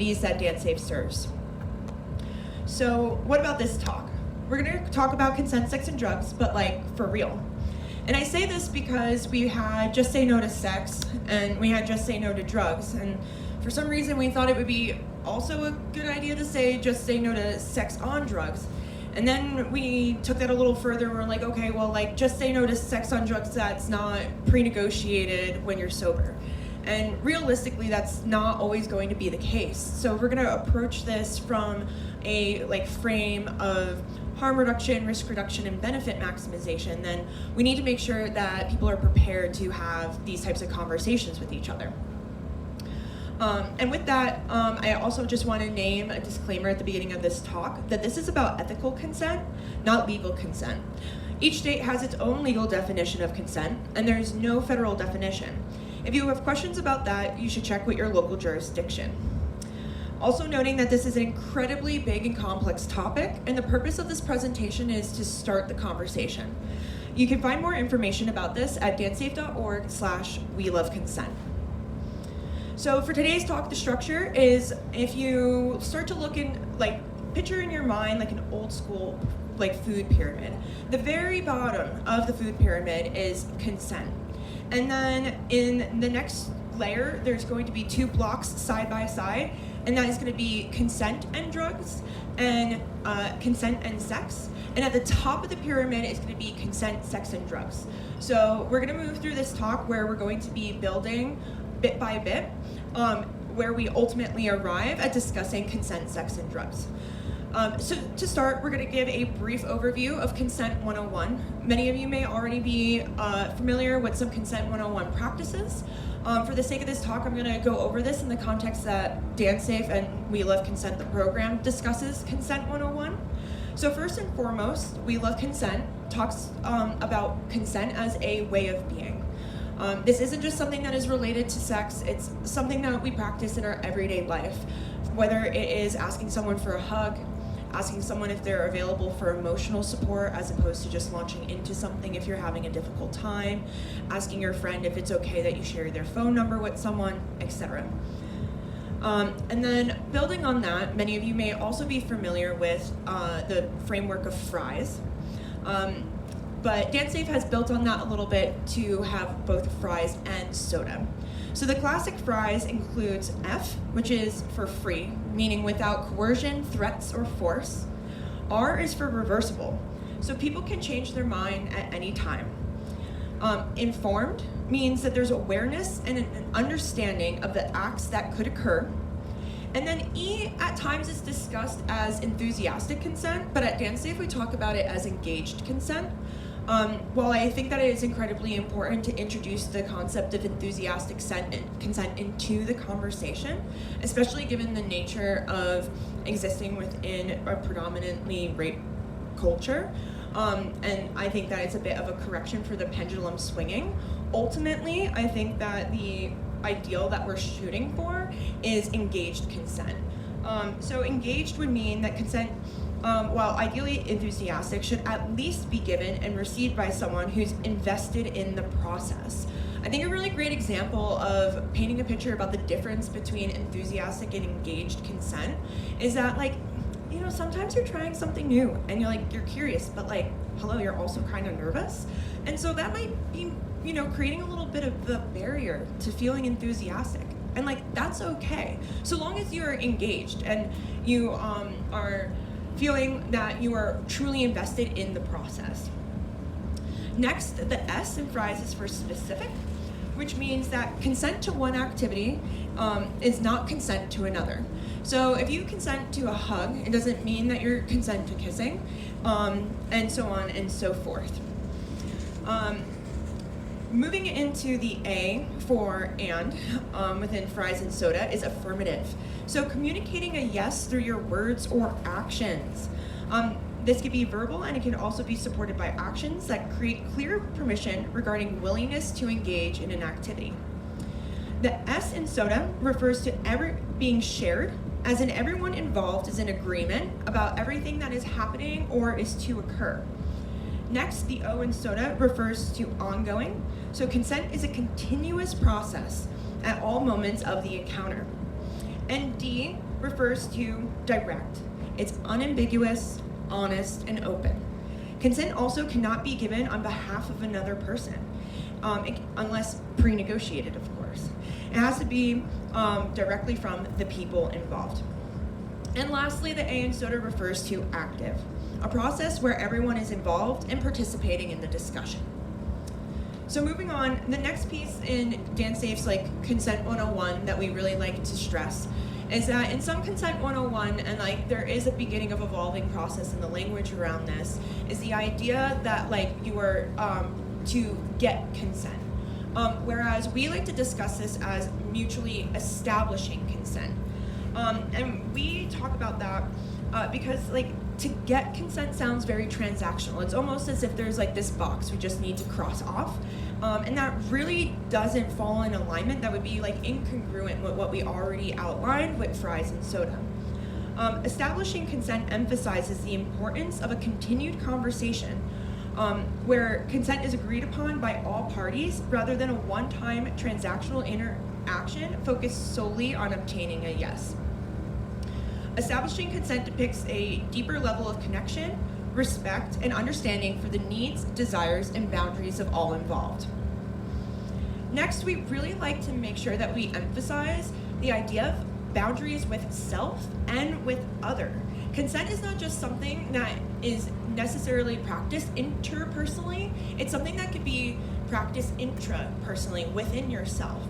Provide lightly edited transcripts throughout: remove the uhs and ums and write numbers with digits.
that DanceSafe serves. So what about this talk? We're going to talk about consent, sex, and drugs, but like for real. And I say this because we had Just Say No to Sex and we had Just Say No to Drugs. And for some reason we thought it would be also a good idea to say Just Say No to Sex on Drugs. And then we took that a little further and we're like, okay, well, like, just say no to sex on drugs that's not pre-negotiated when you're sober. And realistically, that's not always going to be the case. So we're gonna approach this from a frame of harm reduction, risk reduction, and benefit maximization. Then we need to make sure that people are prepared to have these types of conversations with each other. And with that, I also just want to name a disclaimer at the beginning of this talk that this is about ethical consent, not legal consent. Each state has its own legal definition of consent, and there is no federal definition. If you have questions about that, you should check with your local jurisdiction. Also noting that this is an incredibly big and complex topic, and the purpose of this presentation is to start the conversation. You can find more information about this at dancesafe.org/weloveconsent. So for today's talk, the structure is, if you start to look in, picture in your mind like an old school food pyramid. The very bottom of the food pyramid is consent. And then in the next layer, there's going to be 2 blocks side by side, and that is going to be consent and drugs, and consent and sex. And at the top of the pyramid is going to be consent, sex, and drugs. So we're going to move through this talk where we're going to be building bit by bit, where we ultimately arrive at discussing consent, sex, and drugs. So to start, we're going to give a brief overview of Consent 101. Many of you may already be familiar with some Consent 101 practices. For the sake of this talk, I'm going to go over this in the context that DanceSafe and We Love Consent, the program, discusses Consent 101. So first and foremost, We Love Consent talks about consent as a way of being. This isn't just something that is related to sex, it's something that we practice in our everyday life. Whether it is asking someone for a hug, asking someone if they're available for emotional support as opposed to just launching into something if you're having a difficult time, asking your friend if it's okay that you share their phone number with someone, etc. And then building on that, many of you may also be familiar with the framework of fries. But DanceSafe has built on that a little bit to have both fries and soda. So the classic fries includes F, which is for free, meaning without coercion, threats, or force. R is for reversible, so people can change their mind at any time. Informed means that there's awareness and an understanding of the acts that could occur. And then E, at times, is discussed as enthusiastic consent, but at DanceSafe we talk about it as engaged consent. While I think that it is incredibly important to introduce the concept of enthusiastic consent into the conversation, especially given the nature of existing within a predominantly rape culture, and I think that it's a bit of a correction for the pendulum swinging. Ultimately, I think that the ideal that we're shooting for is engaged consent. So engaged would mean that consent, while ideally enthusiastic, should at least be given and received by someone who's invested in the process. I think a really great example of painting a picture about the difference between enthusiastic and engaged consent is that, sometimes you're trying something new and you're curious, but hello, you're also kind of nervous. And so that might be, creating a little bit of the barrier to feeling enthusiastic. And that's okay. So long as you're engaged and you are feeling that you are truly invested in the process. Next, the S in fries is for specific, which means that consent to one activity is not consent to another. So if you consent to a hug, it doesn't mean that you're consent to kissing, and so on and so forth. Moving into the A for and within fries and soda is affirmative. So communicating a yes through your words or actions. This could be verbal, and it can also be supported by actions that create clear permission regarding willingness to engage in an activity. The S in soda refers to being shared, as in everyone involved is in agreement about everything that is happening or is to occur. Next, the O in soda refers to ongoing. So consent is a continuous process at all moments of the encounter. And D refers to direct. It's unambiguous, honest, and open. Consent also cannot be given on behalf of another person, unless pre-negotiated, of course. It has to be directly from the people involved. And lastly, the A in SOTA refers to active, a process where everyone is involved and participating in the discussion. So moving on, the next piece in Dan Safe's Consent 101 that we really like to stress is that in some Consent 101, and there is a beginning of evolving process in the language around this, is the idea that you are to get consent. Whereas we like to discuss this as mutually establishing consent. And we talk about that because to get consent sounds very transactional. It's almost as if there's this box we just need to cross off. And that really doesn't fall in alignment. That would be incongruent with what we already outlined with fries and soda. Establishing consent emphasizes the importance of a continued conversation where consent is agreed upon by all parties rather than a one-time transactional interaction focused solely on obtaining a yes. Establishing consent depicts a deeper level of connection, respect, and understanding for the needs, desires, and boundaries of all involved. Next, we really like to make sure that we emphasize the idea of boundaries with self and with other. Consent is not just something that is necessarily practiced interpersonally, it's something that could be practiced intrapersonally within yourself.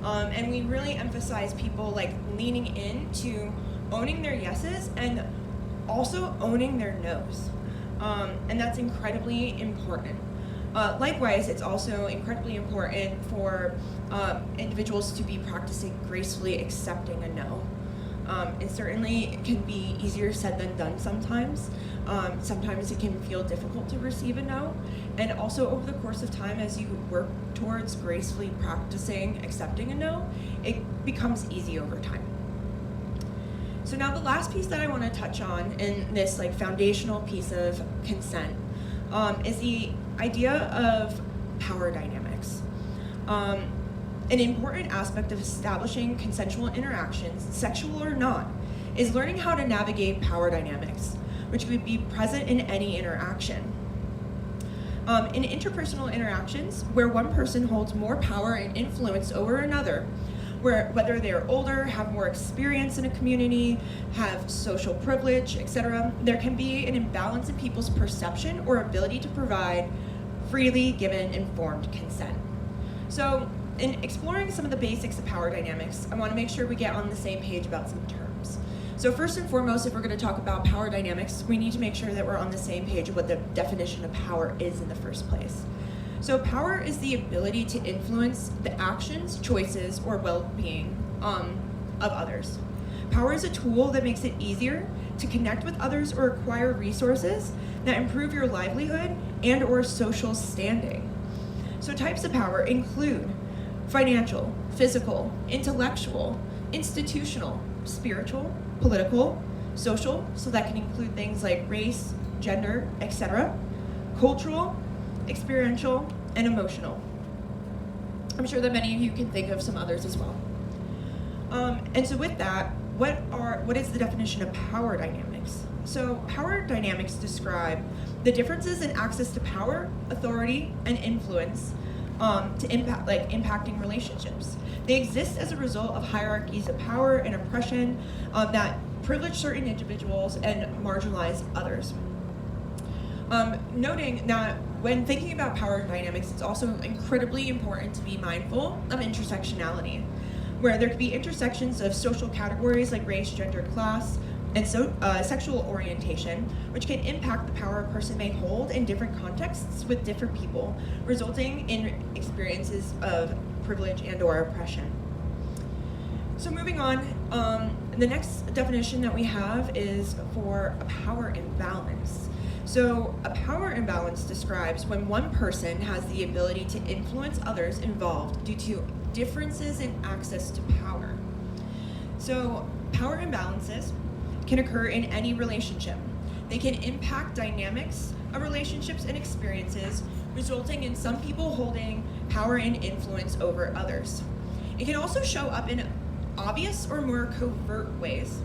And we really emphasize people leaning into owning their yeses and also owning their nos. And that's incredibly important. Likewise, it's also incredibly important for individuals to be practicing gracefully accepting a no. It certainly can be easier said than done sometimes. Sometimes it can feel difficult to receive a no. And also over the course of time, as you work towards gracefully practicing accepting a no, it becomes easy over time. So now the last piece that I want to touch on in this foundational piece of consent is the idea of power dynamics. An important aspect of establishing consensual interactions, sexual or not, is learning how to navigate power dynamics, which would be present in any interaction. In interpersonal interactions, where one person holds more power and influence over another, whether they're older, have more experience in a community, have social privilege, etc., there can be an imbalance in people's perception or ability to provide freely given informed consent. So in exploring some of the basics of power dynamics, I want to make sure we get on the same page about some terms. So first and foremost, if we're going to talk about power dynamics, we need to make sure that we're on the same page of what the definition of power is in the first place. So power is the ability to influence the actions, choices, or well-being of others. Power is a tool that makes it easier to connect with others or acquire resources that improve your livelihood and or social standing. So types of power include financial, physical, intellectual, institutional, spiritual, political, social, so that can include things like race, gender, etc., cultural, experiential, and emotional. I'm sure that many of you can think of some others as well. And so with that, what is the definition of power dynamics? So power dynamics describe the differences in access to power, authority, and influence impacting relationships. They exist as a result of hierarchies of power and oppression that privilege certain individuals and marginalize others. Noting that when thinking about power dynamics, it's also incredibly important to be mindful of intersectionality, where there could be intersections of social categories like race, gender, class, and sexual orientation, which can impact the power a person may hold in different contexts with different people, resulting in experiences of privilege and or oppression. So moving on, the next definition that we have is for a power imbalance. So a power imbalance describes when one person has the ability to influence others involved due to differences in access to power. So power imbalances can occur in any relationship. They can impact dynamics of relationships and experiences, resulting in some people holding power and influence over others. It can also show up in obvious or more covert ways.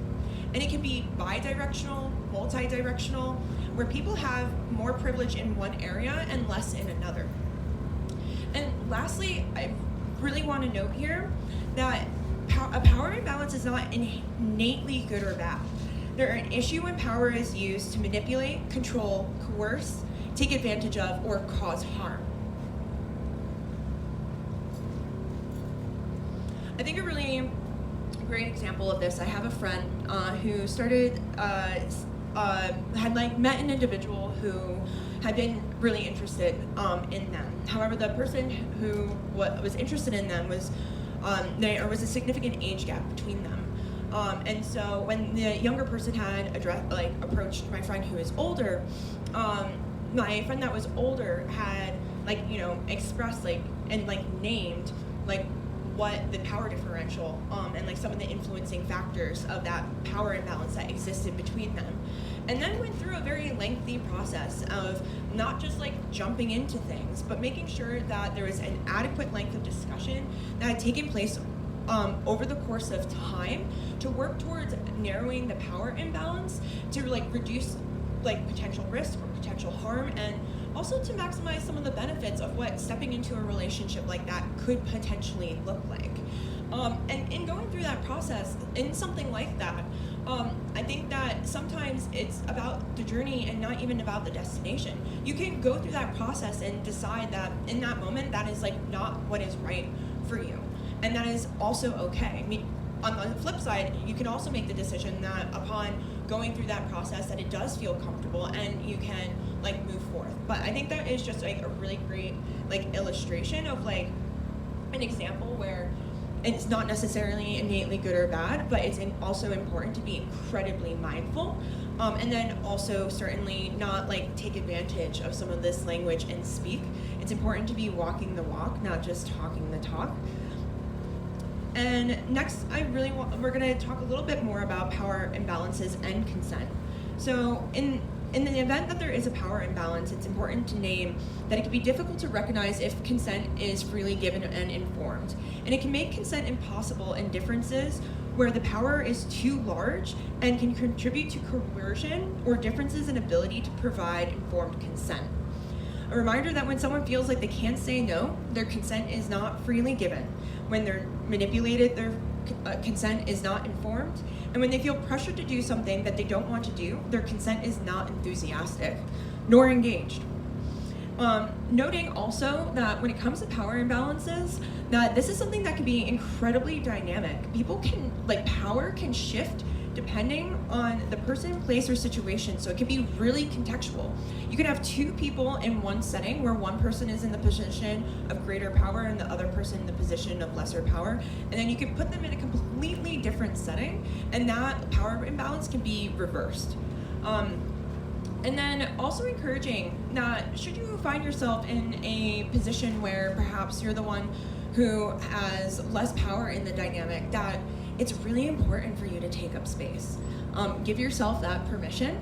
And it can be bidirectional, multi-directional, where people have more privilege in one area and less in another. And lastly, I really want to note here that a power imbalance is not innately good or bad. They're an issue when power is used to manipulate, control, coerce, take advantage of, or cause harm. I think a really great example of this, I have a friend who started, had met an individual who had been really interested in them. However, the person who was interested in them was, there was a significant age gap between them. And so when the younger person had approached my friend who is older, my friend that was older had expressed and named what the power differential and some of the influencing factors of that power imbalance that existed between them. And then went through a very lengthy process of not just jumping into things, but making sure that there was an adequate length of discussion that had taken place over the course of time to work towards narrowing the power imbalance, to reduce potential risk or potential harm, and also to maximize some of the benefits of what stepping into a relationship like that could potentially look like. And in going through that process, in something like that, I think that sometimes it's about the journey and not even about the destination. You can go through that process and decide that in that moment that is not what is right for you. And that is also okay. I mean, on the flip side, you can also make the decision that upon going through that process that it does feel comfortable and you can move forth. But I think that is just a really great illustration of an example where it's not necessarily innately good or bad, but it's also important to be incredibly mindful, and then also certainly not take advantage of some of this language and speak. It's important to be walking the walk, not just talking the talk. And next, we're going to talk a little bit more about power imbalances and consent. So in the event that there is a power imbalance, it's important to name that it can be difficult to recognize if consent is freely given and informed. And it can make consent impossible in differences where the power is too large and can contribute to coercion or differences in ability to provide informed consent. A reminder that when someone feels like they can't say no, their consent is not freely given. When they're manipulated, their consent is not informed. And when they feel pressured to do something that they don't want to do, their consent is not enthusiastic nor engaged. Noting also that when it comes to power imbalances, that this is something that can be incredibly dynamic. Power can shift depending on the person, place, or situation, so it can be really contextual. You can have two people in one setting where one person is in the position of greater power and the other person in the position of lesser power, and then you can put them in a completely different setting, and that power imbalance can be reversed. And then also encouraging that should you find yourself in a position where perhaps you're the one who has less power in the dynamic, that it's really important for you to take up space. Give yourself that permission.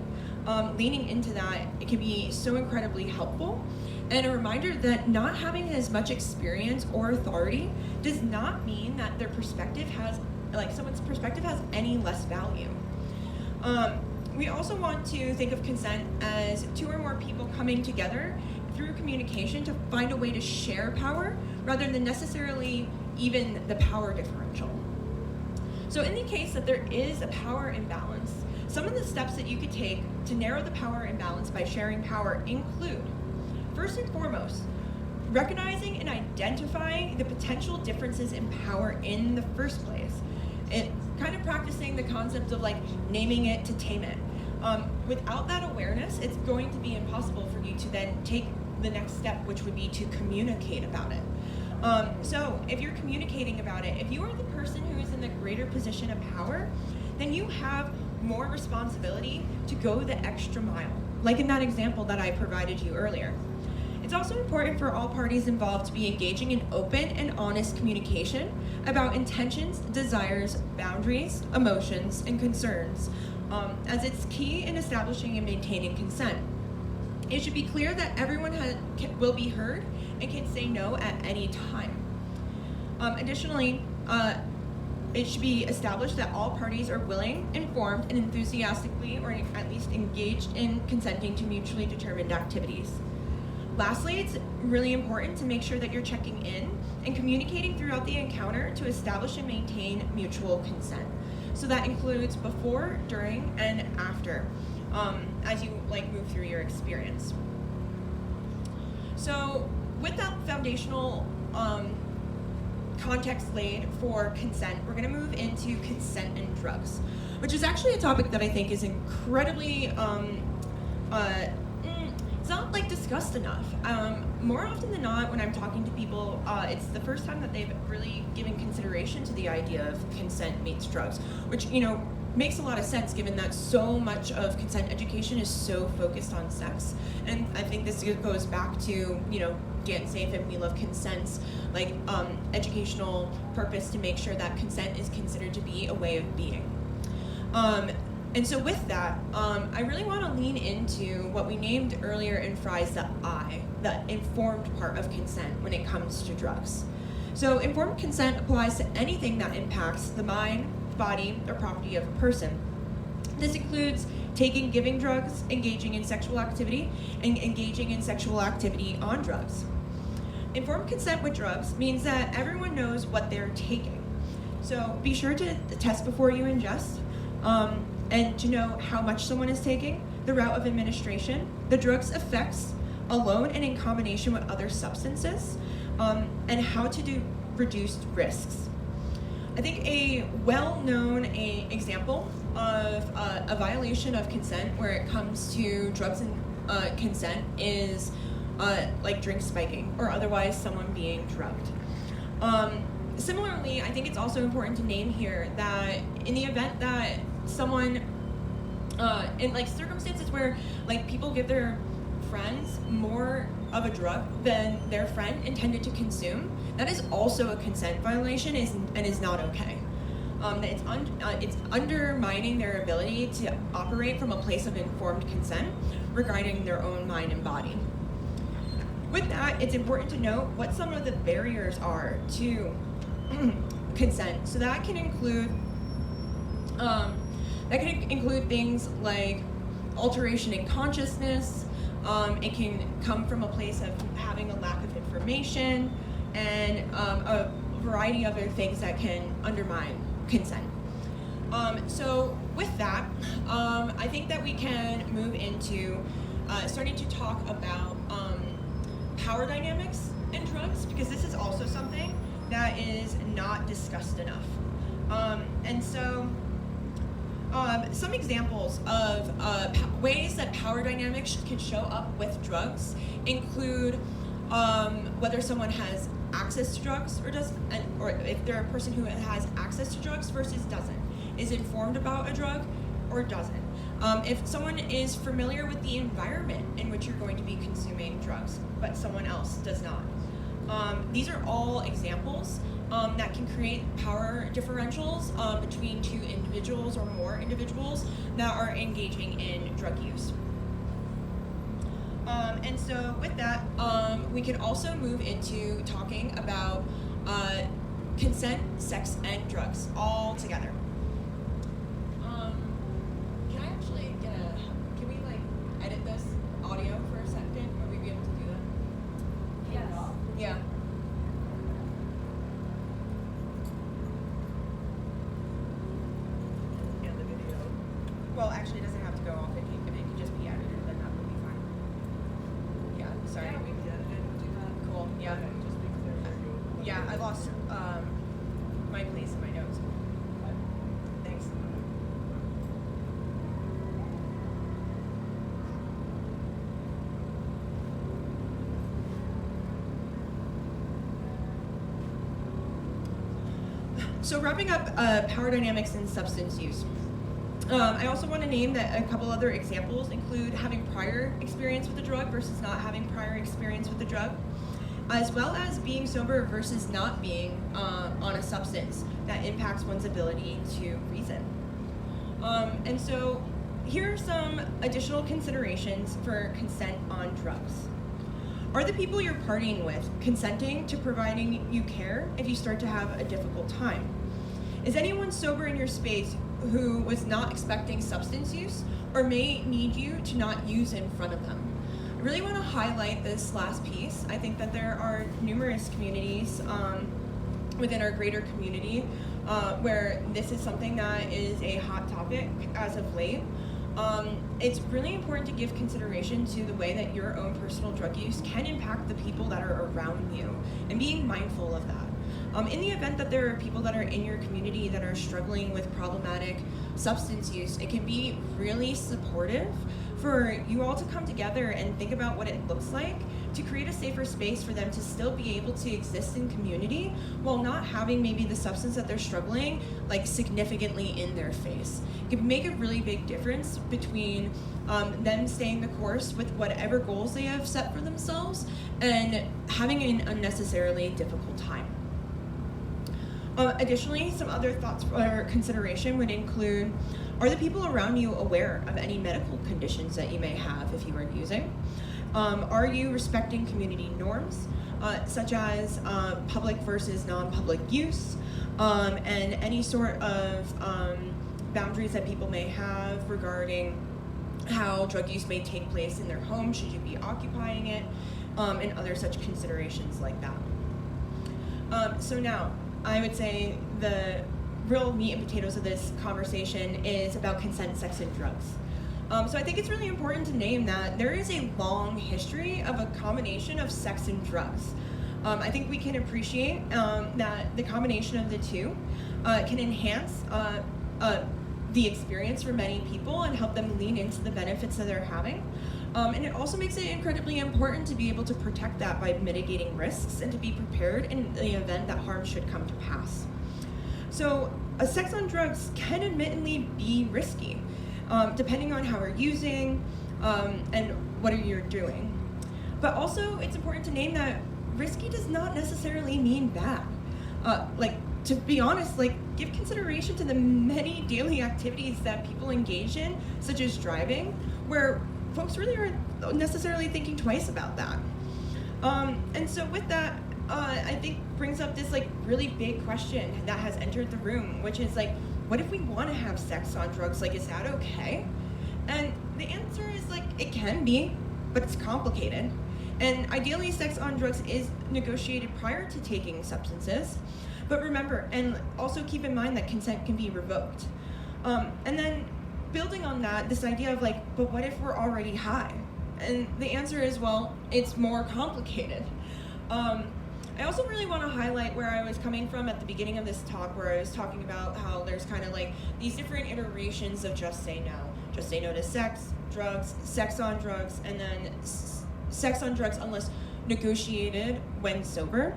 Leaning into that, it can be so incredibly helpful. And a reminder that not having as much experience or authority does not mean that their perspective someone's perspective has any less value. We also want to think of consent as two or more people coming together through communication to find a way to share power rather than necessarily even the power differential. So in the case that there is a power imbalance, some of the steps that you could take to narrow the power imbalance by sharing power include, first and foremost, recognizing and identifying the potential differences in power in the first place. It's kind of practicing the concept of naming it to tame it. Without that awareness, it's going to be impossible for you to then take the next step, which would be to communicate about it. So if you're communicating about it, if you are the person who is in the greater position of power, then you have more responsibility to go the extra mile, like in that example that I provided you earlier. It's also important for all parties involved to be engaging in open and honest communication about intentions, desires, boundaries, emotions, and concerns, as it's key in establishing and maintaining consent. It should be clear that everyone will be heard and can say no at any time. Additionally, it should be established that all parties are willing, informed, and enthusiastically, or at least engaged in consenting to mutually determined activities. Lastly, it's really important to make sure that you're checking in and communicating throughout the encounter to establish and maintain mutual consent. So that includes before, during, and after, as you move through your experience. So with that foundational context laid for consent, we're going to move into consent and drugs, which is actually a topic that I think is incredibly it's not discussed enough. More often than not, when I'm talking to people, it's the first time that they've really given consideration to the idea of consent meets drugs, which makes a lot of sense given that so much of consent education is so focused on sex. And I think this goes back to Get Safe and We Love Consent's educational purpose to make sure that consent is considered to be a way of being. And so with that, I really want to lean into what we named earlier in Fry's the informed part of consent when it comes to drugs. So informed consent applies to anything that impacts the mind, body, or property of a person. This includes taking, giving drugs, engaging in sexual activity, and engaging in sexual activity on drugs. Informed consent with drugs means that everyone knows what they're taking. So be sure to test before you ingest, and to know how much someone is taking, the route of administration, the drug's effects alone and in combination with other substances, and how to do reduced risks. I think a well-known example of a violation of consent where it comes to drugs and consent is drink spiking or otherwise someone being drugged. Similarly, I think it's also important to name here that in the event that someone, in circumstances where people give their friends more of a drug than their friend intended to consume, that is also a consent violation and is not okay. It's undermining their ability to operate from a place of informed consent regarding their own mind and body. With that, it's important to note what some of the barriers are to consent. So that can include things like alteration in consciousness. It can come from a place of having a lack of information and a variety of other things that can undermine consent. So with that, I think that we can move into starting to talk about power dynamics in drugs, because this is also something that is not discussed enough. And so some examples of ways that power dynamics can show up with drugs include whether someone has access to drugs or doesn't, or if they're a person who has access to drugs versus doesn't, is informed about a drug or doesn't. If someone is familiar with the environment in which you're going to be consuming drugs, but someone else does not. These are all examples that can create power differentials between two individuals or more individuals that are engaging in drug use. And so with that, we can also move into talking about consent, sex, and drugs all together. Can I actually can we edit this audio for a second? Would we be able to do that? Yes. Yeah. And the video. Well, actually, it doesn't have to go off. If it could just be edited, then that would be fine. Yeah, sorry. Yeah, we can edit it and do that. Cool, yeah. Okay, just be clear that you. Yeah, I lost my place in my notes. Thanks. So wrapping up power dynamics and substance use. I also want to name that a couple other examples include having prior experience with a drug versus not having prior experience with the drug, as well as being sober versus not being on a substance that impacts one's ability to reason. And so here are some additional considerations for consent on drugs. Are the people you're partying with consenting to providing you care if you start to have a difficult time? Is anyone sober in your space who was not expecting substance use or may need you to not use in front of them? I really want to highlight this last piece. I think that there are numerous communities within our greater community where this is something that is a hot topic as of late. It's really important to give consideration to the way that your own personal drug use can impact the people that are around you and being mindful of that. In the event that there are people that are in your community that are struggling with problematic substance use, it can be really supportive for you all to come together and think about what it looks like to create a safer space for them to still be able to exist in community while not having maybe the substance that they're struggling like significantly in their face. It can make a really big difference between them staying the course with whatever goals they have set for themselves and having an unnecessarily difficult time. Additionally, some other thoughts or consideration would include, are the people around you aware of any medical conditions that you may have if you are using? Are you respecting community norms, such as public versus non-public use, and any sort of boundaries that people may have regarding how drug use may take place in their home, should you be occupying it, and other such considerations like that. So now, I would say the real meat and potatoes of this conversation is about consent, sex, and drugs. So I think it's really important to name that there is a long history of a combination of sex and drugs. I think we can appreciate that the combination of the two can enhance the experience for many people and help them lean into the benefits that they're having. And it also makes it incredibly important to be able to protect that by mitigating risks and to be prepared in the event that harm should come to pass. So sex on drugs can admittedly be risky, depending on how we're using and what you're doing. But also it's important to name that risky does not necessarily mean bad. To be honest, give consideration to the many daily activities that people engage in, such as driving, where folks really aren't necessarily thinking twice about that. And so with that, I think brings up this really big question that has entered the room, which is what if we want to have sex on drugs? Is that okay? And the answer is it can be, but it's complicated. And ideally, sex on drugs is negotiated prior to taking substances. But remember, and also keep in mind that consent can be revoked. And then building on that, this idea of but what if we're already high? And the answer is, well, it's more complicated. I also really want to highlight where I was coming from at the beginning of this talk, where I was talking about how there's kind of these different iterations of just say no. Just say no to sex, drugs, sex on drugs, and then sex on drugs unless negotiated when sober.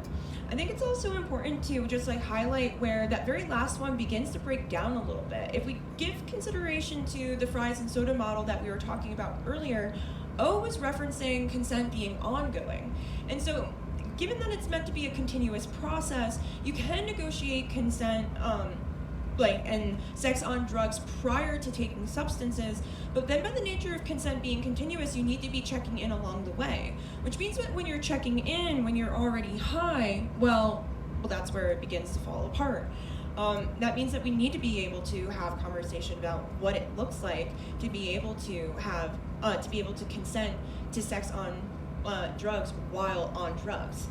I think it's also important to just highlight where that very last one begins to break down a little bit. If we give consideration to the fries and soda model that we were talking about earlier, O was referencing consent being ongoing. And so given that it's meant to be a continuous process, you can negotiate consent and sex on drugs prior to taking substances, but then by the nature of consent being continuous, you need to be checking in along the way, which means that when you're checking in, when you're already high, well, that's where it begins to fall apart. That means that we need to be able to have conversation about what it looks like to be able to have, to be able to consent to sex on drugs while on drugs.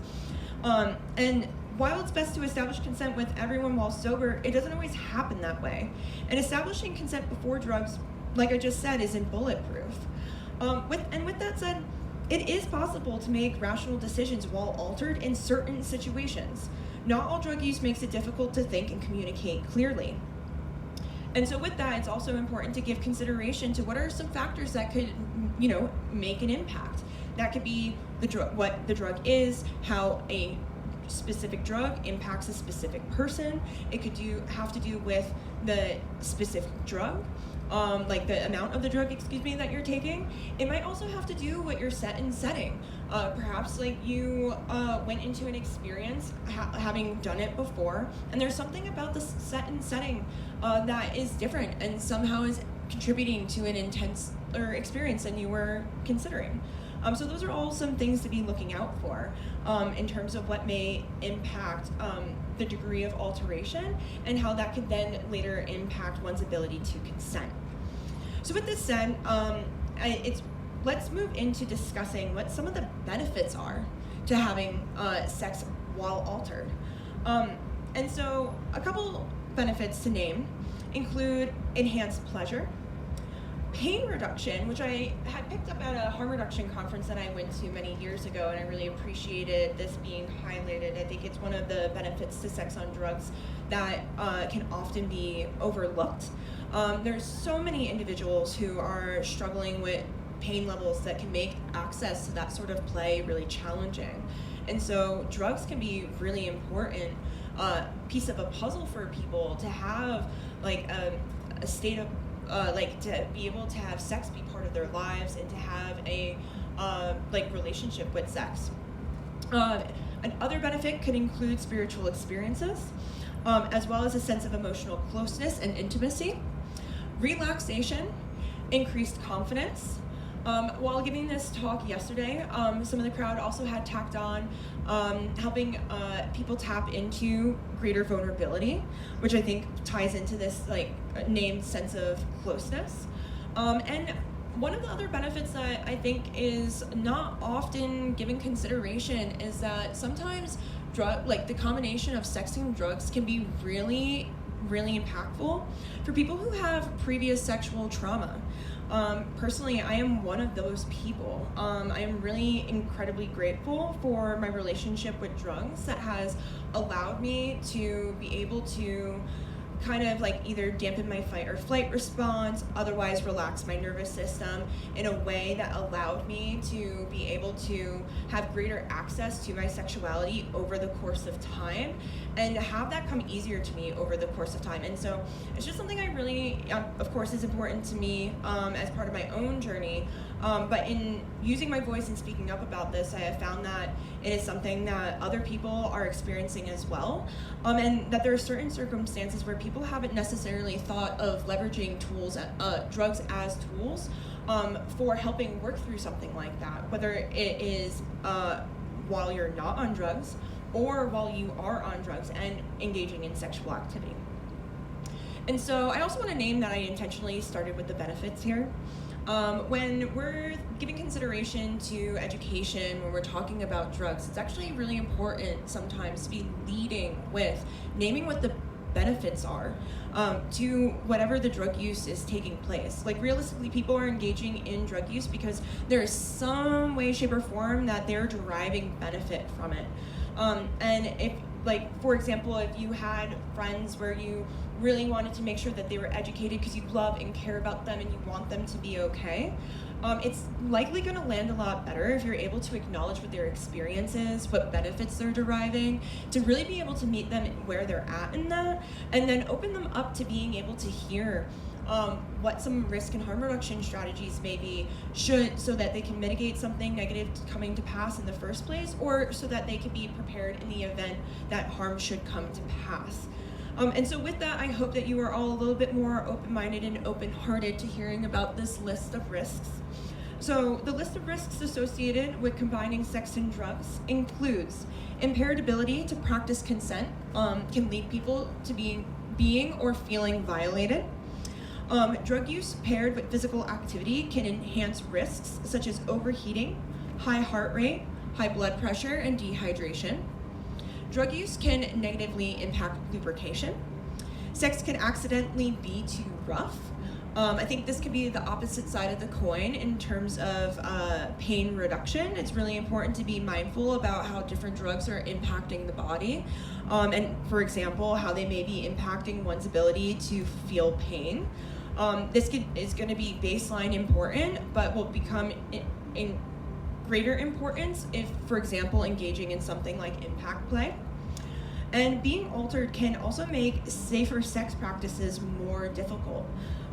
And while it's best to establish consent with everyone while sober, it doesn't always happen that way. And establishing consent before drugs, like I just said, isn't bulletproof. With that said, it is possible to make rational decisions while altered in certain situations. Not all drug use makes it difficult to think and communicate clearly. And so with that, it's also important to give consideration to what are some factors that could, make an impact. That could be the drug, what the drug is, how a specific drug impacts a specific person. It could have to do with the specific drug, the amount of the drug, that you're taking. It might also have to do with your setting. Perhaps you went into an experience having done it before, and there's something about the setting that is different and somehow is contributing to an intense experience than you were considering. So those are all some things to be looking out for in terms of what may impact the degree of alteration and how that could then later impact one's ability to consent. So with this said, let's move into discussing what some of the benefits are to having sex while altered. And so a couple benefits to name include enhanced pleasure, pain reduction, which I had picked up at a harm reduction conference that I went to many years ago, and I really appreciated this being highlighted. I think it's one of the benefits to sex on drugs that can often be overlooked. There's so many individuals who are struggling with pain levels that can make access to that sort of play really challenging. And so drugs can be really important piece of a puzzle for people to have like a state of like to be able to have sex be part of their lives and to have a like relationship with sex. Another benefit could include spiritual experiences, as well as a sense of emotional closeness and intimacy, relaxation, increased confidence. While giving this talk yesterday, some of the crowd also had tacked on helping people tap into greater vulnerability, which I think ties into this like named sense of closeness. And one of the other benefits that I think is not often given consideration is that sometimes the combination of sex and drugs can be really impactful for people who have previous sexual trauma. Personally, I am one of those people. I am really incredibly grateful for my relationship with drugs that has allowed me to be able to kind of like either dampen my fight or flight response, otherwise relax my nervous system in a way that allowed me to be able to have greater access to my sexuality over the course of time and have that come easier to me over the course of time. And so it's just something I really, of course, is important to me as part of my own journey. But in using my voice and speaking up about this, I have found that it is something that other people are experiencing as well, and that there are certain circumstances where people haven't necessarily thought of leveraging drugs as tools for helping work through something like that, whether it is while you're not on drugs or while you are on drugs and engaging in sexual activity. And so I also want to name that I intentionally started with the benefits here. When we're giving consideration to education, when we're talking about drugs, it's actually really important sometimes to be leading with naming what the benefits are to whatever the drug use is taking place. Like realistically, people are engaging in drug use because there is some way, shape, or form that they're deriving benefit from it. And if, like, for example, if you had friends where you really wanted to make sure that they were educated because you love and care about them and you want them to be okay, it's likely going to land a lot better if you're able to acknowledge what their experience is, what benefits they're deriving, to really be able to meet them where they're at in that, and then open them up to being able to hear what some risk and harm reduction strategies may be, so that they can mitigate something negative coming to pass in the first place, or so that they can be prepared in the event that harm should come to pass. And so with that, I hope that you are all a little bit more open-minded and open-hearted to hearing about this list of risks. So the list of risks associated with combining sex and drugs includes impaired ability to practice consent, can lead people to being or feeling violated. Drug use paired with physical activity can enhance risks such as overheating, high heart rate, high blood pressure, and dehydration. Drug use can negatively impact lubrication. Sex can accidentally be too rough. I think this could be the opposite side of the coin in terms of pain reduction. It's really important to be mindful about how different drugs are impacting the body. And for example, how they may be impacting one's ability to feel pain. This is going to be baseline important, but will become in greater importance if, for example, engaging in something like impact play. And being altered can also make safer sex practices more difficult.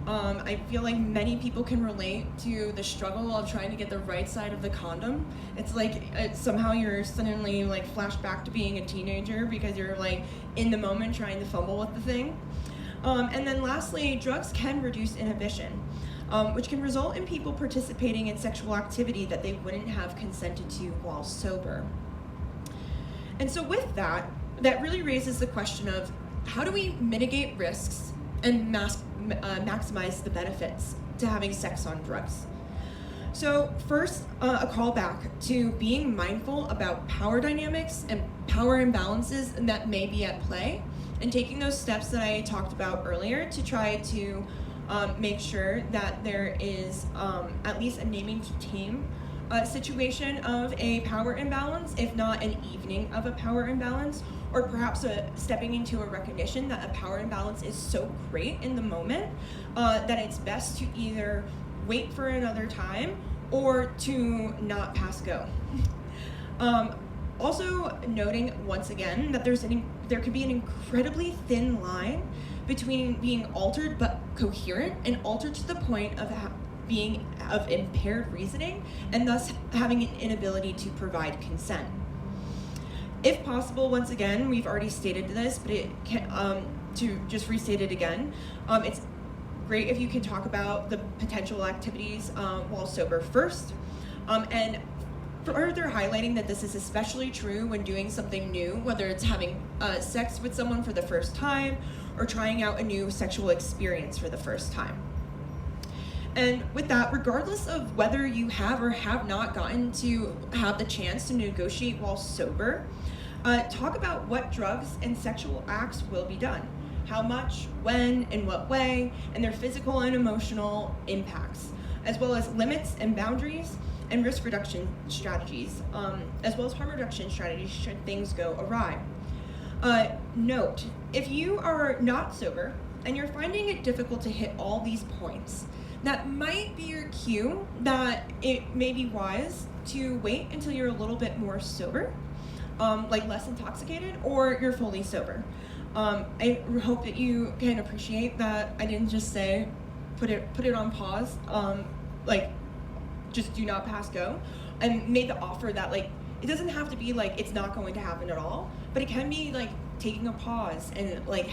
I feel like many people can relate to the struggle of trying to get the right side of the condom. It's like somehow you're suddenly like flashed back to being a teenager because you're like in the moment trying to fumble with the thing. And then lastly, drugs can reduce inhibition, which can result in people participating in sexual activity that they wouldn't have consented to while sober. And so with that, that really raises the question of how do we mitigate risks and maximize the benefits to having sex on drugs? So first, a call back to being mindful about power dynamics and power imbalances that may be at play, and taking those steps that I talked about earlier to try to make sure that there is at least a naming to tame situation of a power imbalance, if not an evening of a power imbalance, or perhaps stepping into a recognition that a power imbalance is so great in the moment that it's best to either wait for another time or to not pass go. Also noting once again that there could be an incredibly thin line between being altered but coherent and altered to the point of being of impaired reasoning and thus having an inability to provide consent. If possible, once again, we've already stated this, but it can, to just restate it again, it's great if you can talk about the potential activities while sober first, and further highlighting that this is especially true when doing something new, whether it's having sex with someone for the first time or trying out a new sexual experience for the first time. And with that, regardless of whether you have or have not gotten to have the chance to negotiate while sober, talk about what drugs and sexual acts will be done, how much, when, in what way, and their physical and emotional impacts, as well as limits and boundaries and risk reduction strategies, as well as harm reduction strategies should things go awry. Note, if you are not sober and you're finding it difficult to hit all these points, that might be your cue that it may be wise to wait until you're a little bit more sober, like less intoxicated, or you're fully sober. I hope that you can appreciate that I didn't just say put it on pause, like just do not pass go, and made the offer that like it doesn't have to be like it's not going to happen at all, but it can be like taking a pause and like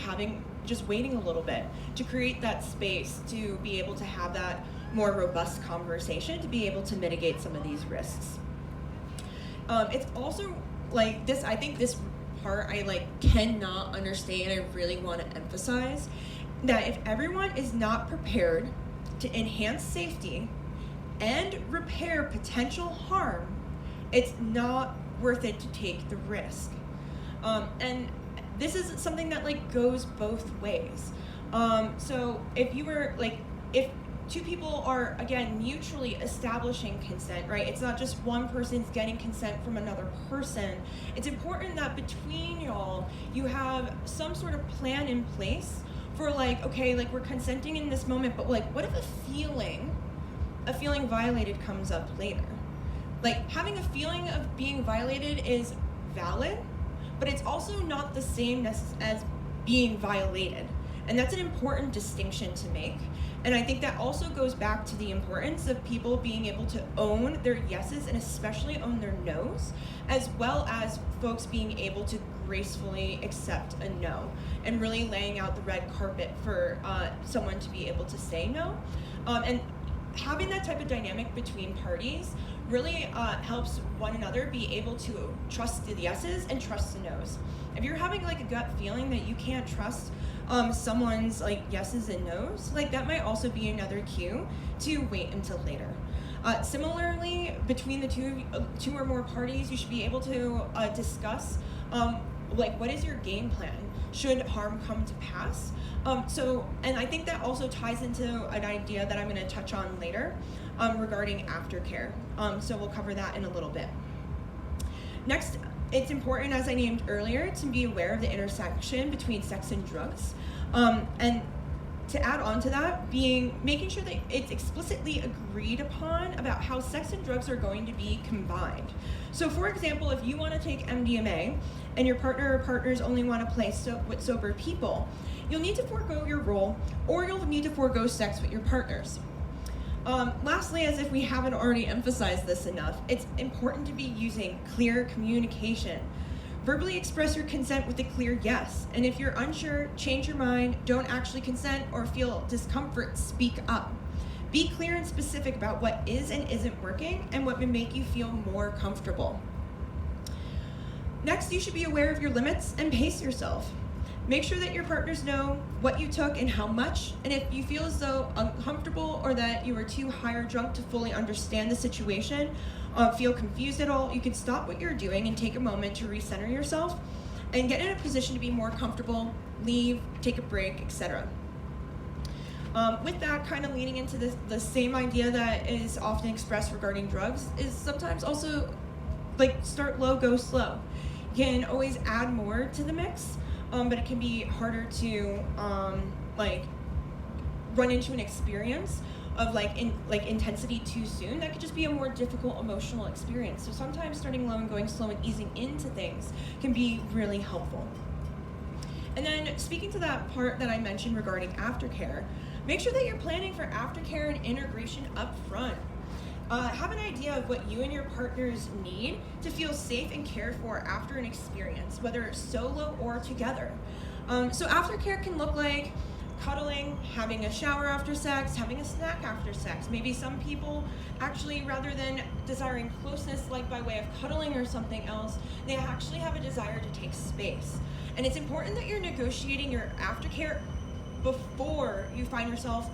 just waiting a little bit to create that space to be able to have that more robust conversation to be able to mitigate some of these risks. It's also like this, I think this part I like cannot understand. I really want to emphasize that if everyone is not prepared to enhance safety and repair potential harm, it's not worth it to take the risk. And this is something that like goes both ways. So if you were like, if two people are again mutually establishing consent, right? It's not just one person's getting consent from another person. It's important that between y'all you have some sort of plan in place for like, okay, like we're consenting in this moment, but like what if a feeling violated comes up later? Like having a feeling of being violated is valid, but it's also not the same as being violated. And that's an important distinction to make. And I think that also goes back to the importance of people being able to own their yeses and especially own their nos, as well as folks being able to gracefully accept a no and really laying out the red carpet for someone to be able to say no. And having that type of dynamic between parties really helps one another be able to trust the yeses and trust the nos. If you're having like a gut feeling that you can't trust someone's like yeses and nos, like that might also be another cue to wait until later. Similarly, between the two or more parties, you should be able to discuss like what is your game plan should harm come to pass. And I think that also ties into an idea that I'm going to touch on later regarding aftercare. So we'll cover that in a little bit. Next, it's important, as I named earlier, to be aware of the intersection between sex and drugs. And to add on to that, making sure that it's explicitly agreed upon about how sex and drugs are going to be combined. So for example, if you want to take MDMA and your partner or partners only want to play with sober people, you'll need to forego your role, or you'll need to forego sex with your partners. Lastly, as if we haven't already emphasized this enough, it's important to be using clear communication. Verbally express your consent with a clear yes, and if you're unsure, change your mind, don't actually consent, or feel discomfort, speak up. Be clear and specific about what is and isn't working and what would make you feel more comfortable. Next, you should be aware of your limits and pace yourself. Make sure that your partners know what you took and how much, and if you feel as though uncomfortable or that you are too high or drunk to fully understand the situation, feel confused at all, you can stop what you're doing and take a moment to recenter yourself and get in a position to be more comfortable, leave, take a break, etc. With that, kind of leaning into the same idea that is often expressed regarding drugs is sometimes also like start low, go slow. You can always add more to the mix, but it can be harder to like run into an experience of intensity too soon. That could just be a more difficult emotional experience. So sometimes starting low and going slow and easing into things can be really helpful. And then speaking to that part that I mentioned regarding aftercare, make sure that you're planning for aftercare and integration up front. Have an idea of what you and your partners need to feel safe and cared for after an experience, whether solo or together. So aftercare can look like cuddling, having a shower after sex, having a snack after sex. Maybe some people actually, rather than desiring closeness like by way of cuddling or something else, they actually have a desire to take space. And it's important that you're negotiating your aftercare before you find yourself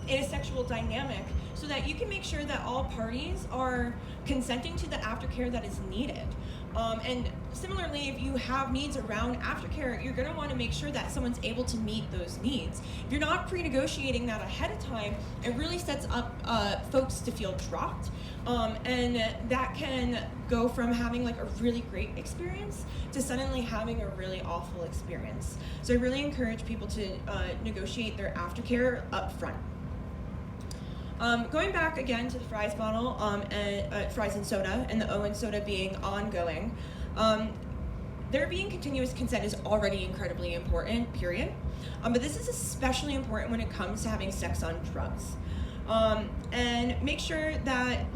in a sexual dynamic, so that you can make sure that all parties are consenting to the aftercare that is needed. And similarly, if you have needs around aftercare, you're going to want to make sure that someone's able to meet those needs. If you're not pre-negotiating that ahead of time, it really sets up folks to feel dropped. And that can go from having like a really great experience to suddenly having a really awful experience. So I really encourage people to negotiate their aftercare up front. Going back again to the fries model, and fries and soda, and the O and soda being ongoing, there being continuous consent is already incredibly important, period. But this is especially important when it comes to having sex on drugs. And make sure that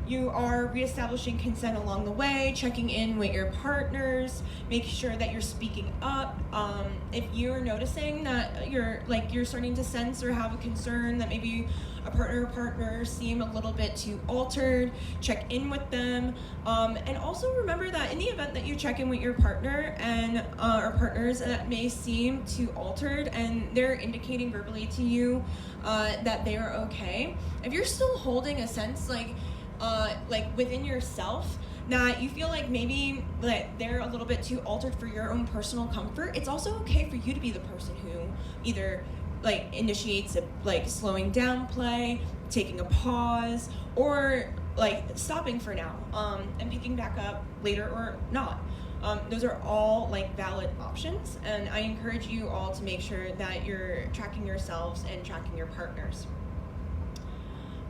you are reestablishing consent along the way, checking in with your partners, make sure that you're speaking up. If you're noticing that you're starting to sense or have a concern that maybe a partner or partner seem a little bit too altered, check in with them. And also remember that in the event that you check in with your partner and or partners that may seem too altered and they're indicating verbally to you that they are okay, if you're still holding a sense within yourself that you feel like maybe that they're a little bit too altered for your own personal comfort, it's also okay for you to be the person who either initiates a slowing down play, taking a pause, or stopping for now and picking back up later or not. Those are all valid options, and I encourage you all to make sure that you're tracking yourselves and tracking your partners.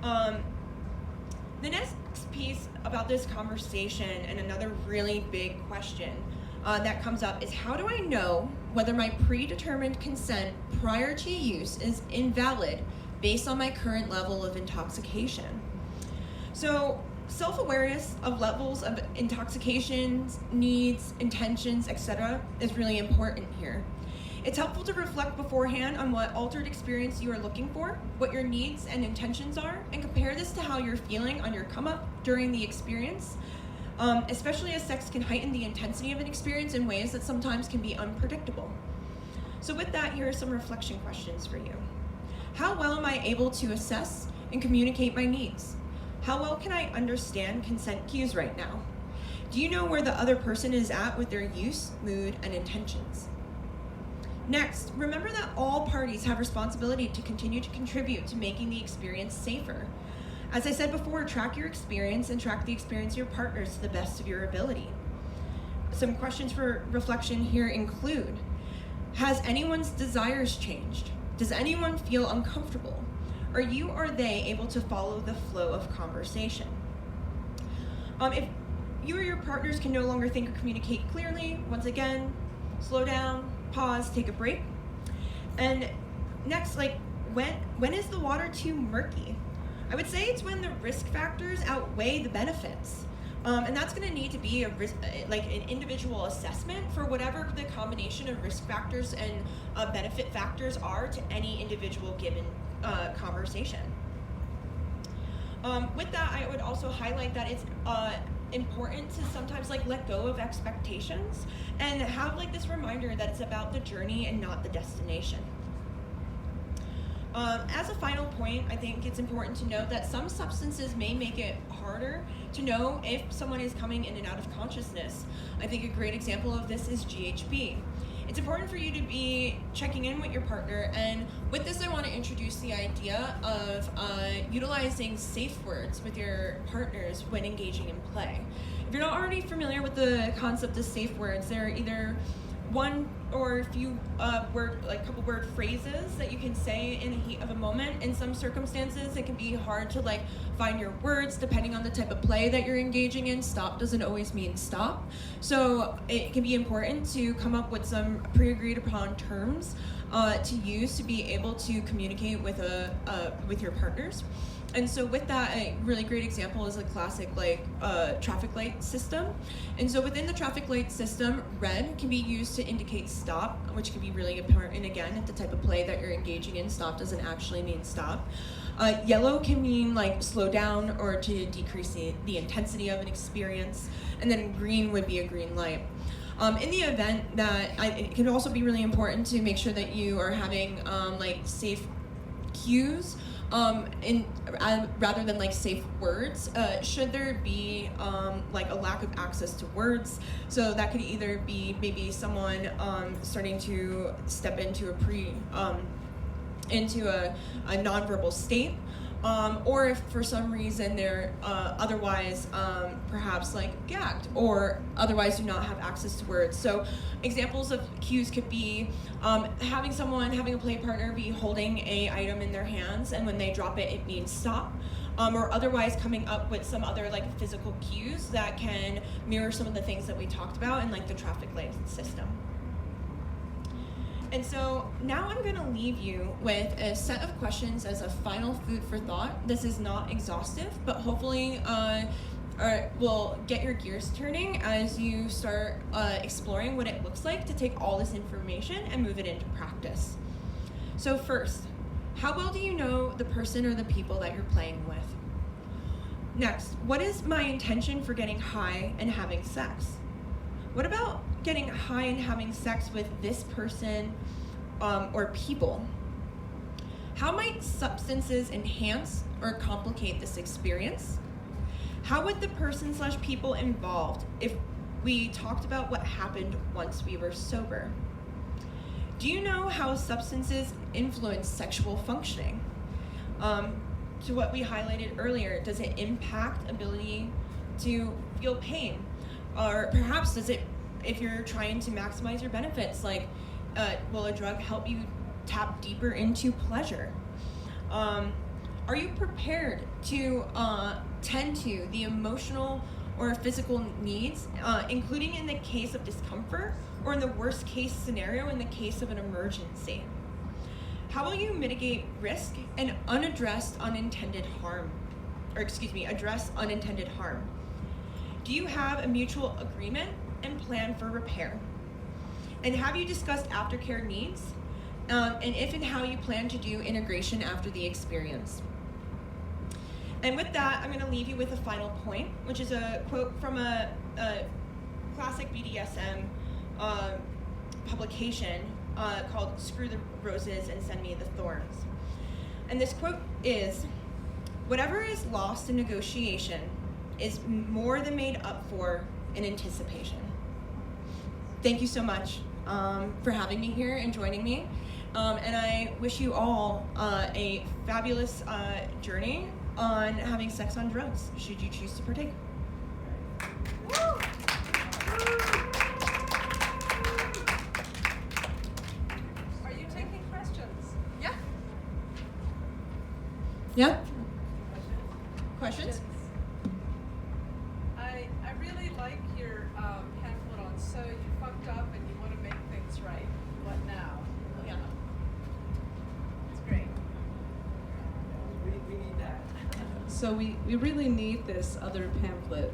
The next piece about this conversation, and another really big question that comes up, is how do I know whether my predetermined consent prior to use is invalid based on my current level of intoxication? So self-awareness of levels of intoxications, needs, intentions, etc. is really important here. It's helpful to reflect beforehand on what altered experience you are looking for, what your needs and intentions are, and compare this to how you're feeling on your come up during the experience, especially as sex can heighten the intensity of an experience in ways that sometimes can be unpredictable. So with that, here are some reflection questions for you. How well am I able to assess and communicate my needs? How well can I understand consent cues right now? Do you know where the other person is at with their use, mood, and intentions? Next, remember that all parties have responsibility to continue to contribute to making the experience safer. As I said before, track your experience and track the experience of your partners to the best of your ability. Some questions for reflection here include, has anyone's desires changed? Does anyone feel uncomfortable? Are you or they able to follow the flow of conversation? If you or your partners can no longer think or communicate clearly, once again, slow down, pause, take a break. And next, when is the water too murky? I would say it's when the risk factors outweigh the benefits. And that's going to need to be an individual assessment for whatever the combination of risk factors and benefit factors are to any individual given conversation. With that, I would also highlight that it's important to sometimes like let go of expectations and have like this reminder that it's about the journey and not the destination. As a final point, I think it's important to note that some substances may make it harder to know if someone is coming in and out of consciousness. I think a great example of this is GHB. It's important for you to be checking in with your partner, and with this I want to introduce the idea of utilizing safe words with your partners when engaging in play. If you're not already familiar with the concept of safe words, they're either one or a few couple word phrases that you can say in the heat of a moment. In some circumstances, it can be hard to like find your words depending on the type of play that you're engaging in. Stop doesn't always mean stop. So it can be important to come up with some pre-agreed upon terms to use to be able to communicate with your partners. And so with that, a really great example is a classic traffic light system. And so within the traffic light system, red can be used to indicate stop, which can be really important again if the type of play that you're engaging in. Stop doesn't actually mean stop. Yellow can mean like slow down or to decrease the intensity of an experience. And then green would be a green light. In the event that it can also be really important to make sure that you are having safe cues rather than like safe words, should there be a lack of access to words. So that could either be maybe someone starting to step into a nonverbal state, or if for some reason they're otherwise perhaps like gagged or otherwise do not have access to words. So examples of cues could be having a play partner be holding a item in their hands, and when they drop it, it means stop. Or otherwise coming up with some other like physical cues that can mirror some of the things that we talked about in like the traffic light system. And so now I'm going to leave you with a set of questions as a final food for thought. This is not exhaustive, but hopefully will get your gears turning as you start exploring what it looks like to take all this information and move it into practice. So first, how well do you know the person or the people that you're playing with? Next, what is my intention for getting high and having sex? What about getting high and having sex with this person or people? How might substances enhance or complicate this experience? How would the person/people involved if we talked about what happened once we were sober? Do you know how substances influence sexual functioning? To what we highlighted earlier, does it impact ability to feel pain? Or perhaps does it, if you're trying to maximize your benefits, will a drug help you tap deeper into pleasure? Are you prepared to tend to the emotional or physical needs, including in the case of discomfort, or in the worst case scenario in the case of an emergency? How will you mitigate risk and address unintended harm? Do you have a mutual agreement and plan for repair? And have you discussed aftercare needs? And if and how you plan to do integration after the experience? And with that, I'm going to leave you with a final point, which is a quote from a classic BDSM publication called "Screw the Roses and Send Me the Thorns." And this quote is, "Whatever is lost in negotiation is more than made up for in anticipation." Thank you so much for having me here and joining me. And I wish you all a fabulous journey on having sex on drugs, should you choose to partake. Are you taking questions? Yeah? Yeah? Questions? I really like your pamphlet on "So you fucked up and you want to make things right. What now?" Yeah. It's great. We need that. So we really need this other pamphlet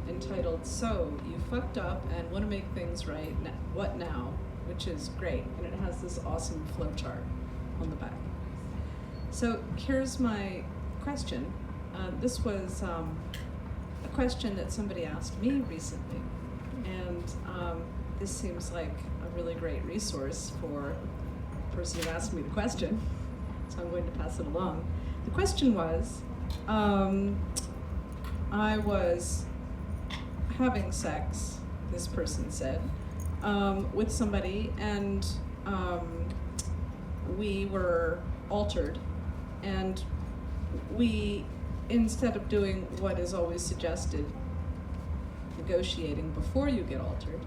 entitled "So You Fucked Up and Want to Make Things Right, What Now?" which is great, and it has this awesome flowchart on the back. So here's my question. This was a question that somebody asked me recently, and this seems like a really great resource for the person who asked me the question, so I'm going to pass it along. The question was, I was having sex, this person said, with somebody, and we were altered, and we, instead of doing what is always suggested, negotiating before you get altered,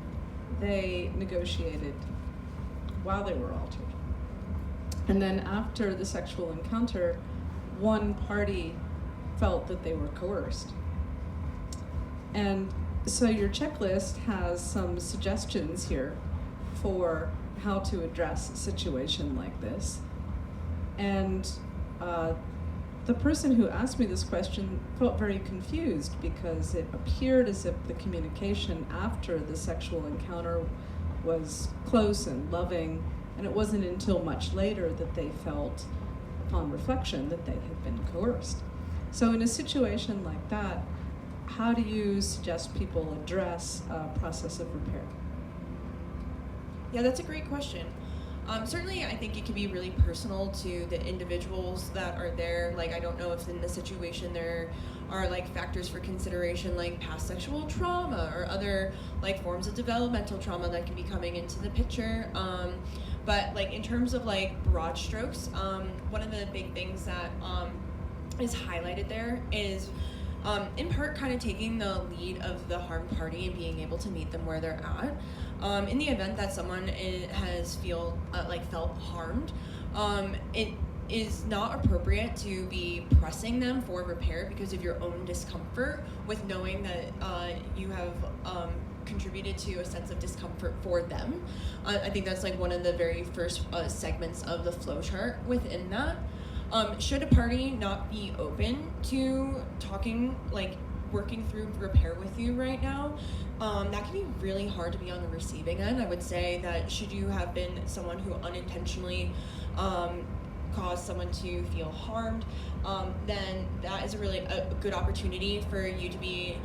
they negotiated while they were altered. And then after the sexual encounter, one party felt that they were coerced. And so your checklist has some suggestions here for how to address a situation like this. And the person who asked me this question felt very confused because it appeared as if the communication after the sexual encounter was close and loving, and it wasn't until much later that they felt, upon reflection, that they had been coerced. So in a situation like that, how do you suggest people address a process of repair? Yeah, that's a great question. Certainly, I think it can be really personal to the individuals that are there. Like, I don't know if in the situation there are like factors for consideration, like past sexual trauma or other like forms of developmental trauma that can be coming into the picture. But like in terms of like broad strokes, one of the big things that is highlighted there is in part kind of taking the lead of the harmed party and being able to meet them where they're at. In the event that someone has felt harmed, it is not appropriate to be pressing them for repair because of your own discomfort with knowing that you have contributed to a sense of discomfort for them. I think that's like one of the very first segments of the flow chart within that. Should a party not be open to talking, like working through repair with you right now, that can be really hard to be on the receiving end. I would say that should you have been someone who unintentionally caused someone to feel harmed, then that is a really a good opportunity for you to be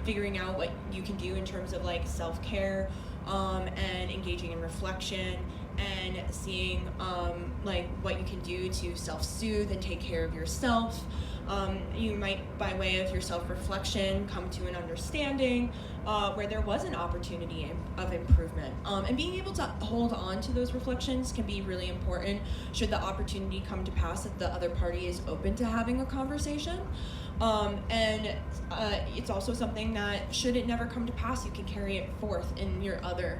figuring out what you can do in terms of like self-care and engaging in reflection and seeing like what you can do to self-soothe and take care of yourself. You might, by way of your self-reflection, come to an understanding where there was an opportunity of improvement. And being able to hold on to those reflections can be really important should the opportunity come to pass that the other party is open to having a conversation. And it's also something that, should it never come to pass, you can carry it forth in your other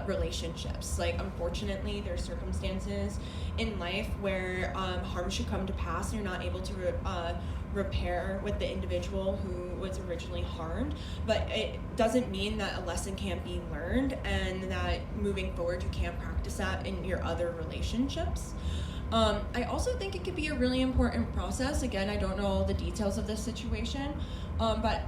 relationships. Like, unfortunately, there are circumstances in life where harm should come to pass and you're not able to repair with the individual who was originally harmed, but it doesn't mean that a lesson can't be learned and that moving forward you can't practice that in your other relationships. I also think it could be a really important process. Again, I don't know all the details of this situation, but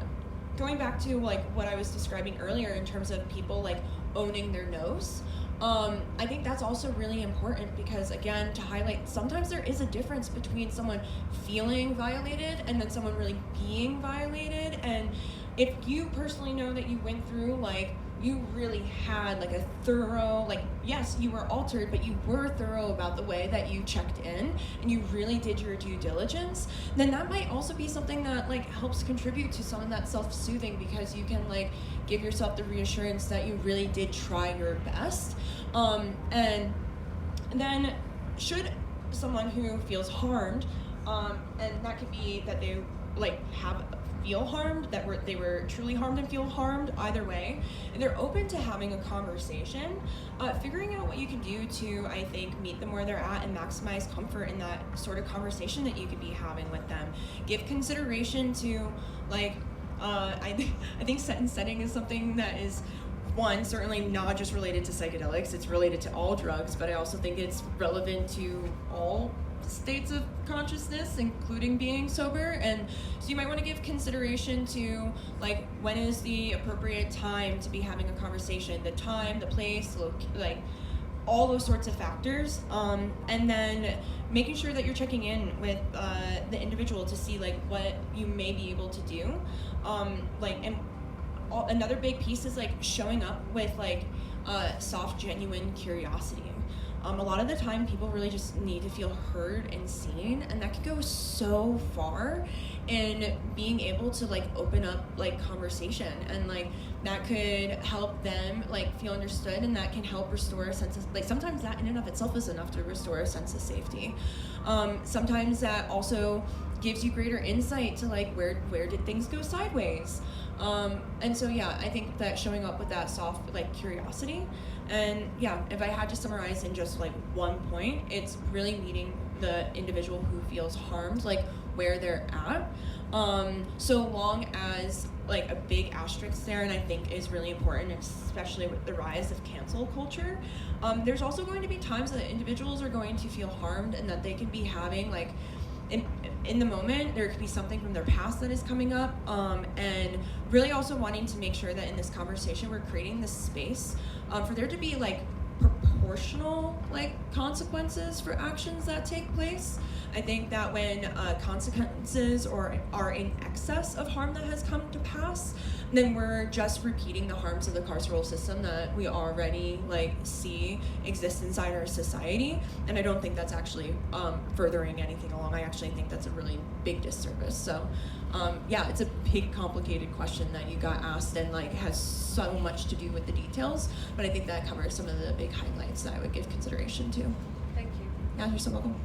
going back to like what I was describing earlier in terms of people like owning their nose, I think that's also really important because, again, to highlight, sometimes there is a difference between someone feeling violated and then someone really being violated. And if you personally know that you went through, like, you really had like a thorough, like, yes, you were altered, but you were thorough about the way that you checked in and you really did your due diligence, then that might also be something that like helps contribute to some of that self-soothing, because you can like give yourself the reassurance that you really did try your best. And then should someone who feels harmed, and that could be that they like feel harmed, that they were truly harmed and feel harmed, either way, and they're open to having a conversation, figuring out what you can do to, I think, meet them where they're at and maximize comfort in that sort of conversation that you could be having with them. Give consideration to, like, I think set and setting is something that is, one, certainly not just related to psychedelics, it's related to all drugs, but I also think it's relevant to all states of consciousness, including being sober. And so you might want to give consideration to, like, when is the appropriate time to be having a conversation, the time, the place, all those sorts of factors, and then making sure that you're checking in with the individual to see like what you may be able to do, another big piece is like showing up with like soft, genuine curiosity. A lot of the time people really just need to feel heard and seen, and that could go so far in being able to like open up like conversation, and like that could help them like feel understood, and that can help restore a sense of like, sometimes that in and of itself is enough to restore a sense of safety. Sometimes that also gives you greater insight to like where did things go sideways. And so yeah, I think that showing up with that soft like curiosity, and yeah, if I had to summarize in just like one point, it's really meeting the individual who feels harmed, like where they're at. So long as like a big asterisk there, and I think is really important, especially with the rise of cancel culture, there's also going to be times that individuals are going to feel harmed, and that they can be having like in the moment, there could be something from their past that is coming up, and really also wanting to make sure that in this conversation we're creating this space for there to be like proportional like consequences for actions that take place. I think that when consequences are in excess of harm that has come to pass, then we're just repeating the harms of the carceral system that we already like see exist inside our society. And I don't think that's actually furthering anything along. I actually think that's a really big disservice. So yeah, it's a big, complicated question that you got asked, and like has so much to do with the details, but I think that covers some of the big highlights that I would give consideration to. Thank you. Yeah, you're so welcome.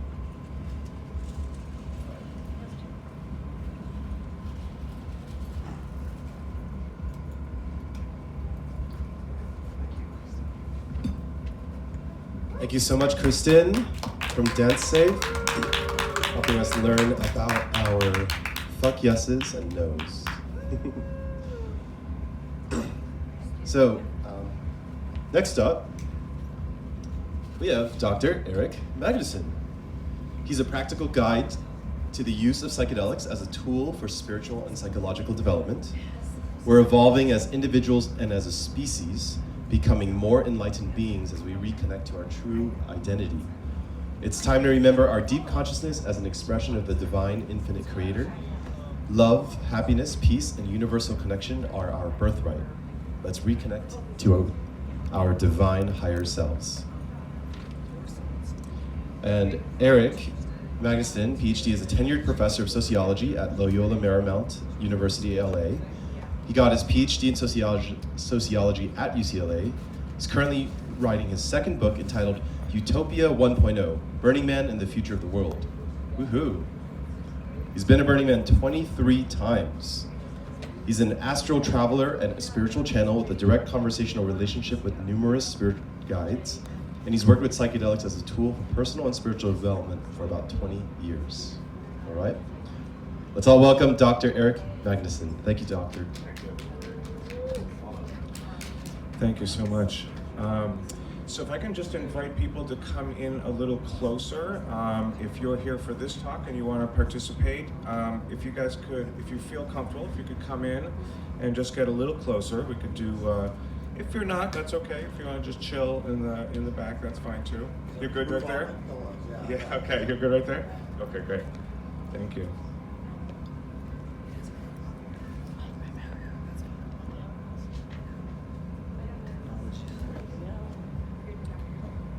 Thank you so much, Kristen from Dance Safe, helping us learn about our fuck yeses and nos. So, next up, we have Dr. Eric Magnuson. He's a practical guide to the use of psychedelics as a tool for spiritual and psychological development. We're evolving as individuals and as a species, becoming more enlightened beings as we reconnect to our true identity. It's time to remember our deep consciousness as an expression of the divine infinite creator. Love, happiness, peace, and universal connection are our birthright. Let's reconnect to our divine higher selves. And Eric Magnuson, PhD, is a tenured professor of sociology at Loyola Marymount University, LA. He got his PhD in sociology at UCLA. He's currently writing his second book entitled Utopia 1.0, Burning Man and the Future of the World. Woohoo! He's been a Burning Man 23 times. He's an astral traveler and a spiritual channel with a direct conversational relationship with numerous spirit guides. And he's worked with psychedelics as a tool for personal and spiritual development for about 20 years. All right? Let's all welcome Dr. Eric Magnuson. Thank you, Doctor. Thank you so much. So if I can just invite people to come in a little closer. If you're here for this talk and you want to participate, if you guys could, if you feel comfortable, if you could come in and just get a little closer. We could do, if you're not, that's okay. If you want to just chill in the back, that's fine too. You're good right there? Yeah, okay, you're good right there? Okay, great. Thank you.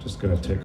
Just gonna take